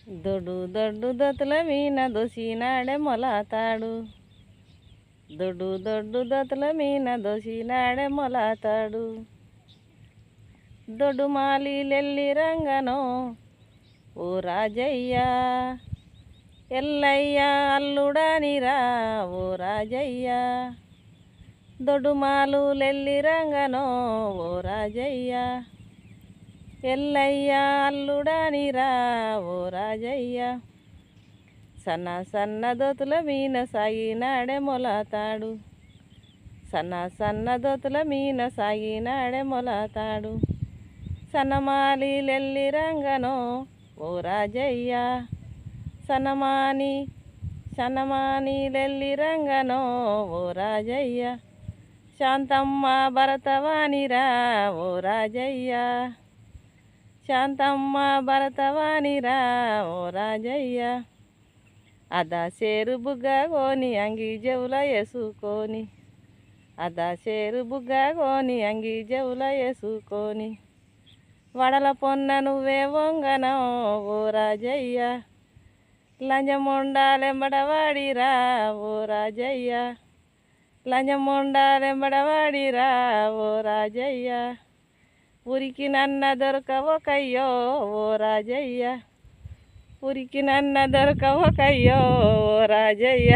దొడ్డు దొడ్డు దొతుల మీన దోసినాడే మొలతాడు. దొడ్డు దొడ్డు దొతుల మీన దోసినాడే మొలతాడు. దొడ్డు మాలిలెల్లి రంగనో ఓ రాజయ్య, ఎల్లయ్య అల్లుడానిరా ఓ రాజయ్య. దొడ్డు మాలులెల్లి రంగనో ఓ రాజయ్య, ఎల్లయ్య అల్లుడానిరా ఓ రాజయ్య. సన్న సన్న దోతుల మీన సాగినాడే మొలతాడు. సన్న సన్న దోతుల మీన సాగినాడే మొలతాడు. సన్నమాలిలెల్లి రంగనో ఓ రాజయ్య, సన్నమానిలెల్లి రంగనో ఓ రాజయ్య. శాంతమ్మ భరతవాణిరా ఓ రాజయ్య, శాంతమ్మ భరతవాణిరా ఓ రాజయ్య. అదా చేరు బుగ్గ కోని అంగి జవుల వేసుకొని, అదా చేరు బుగ్గ కోని అంగి జవుల వేసుకొని. వడల పొన్న నువ్వే వంగనో ఓ రాజయ్య, లంజమొండాలెంబడవాడిరా ఓ రాజయ్య, లంజమొండాలెంబడవాడిరా ఓ రాజయ్య. ఉరికి నన్న దొరకవకయ్యో ఓ రాజయ్య, ఉరికి నన్న దొరకవకయ్యో ఓ రాజయ్య.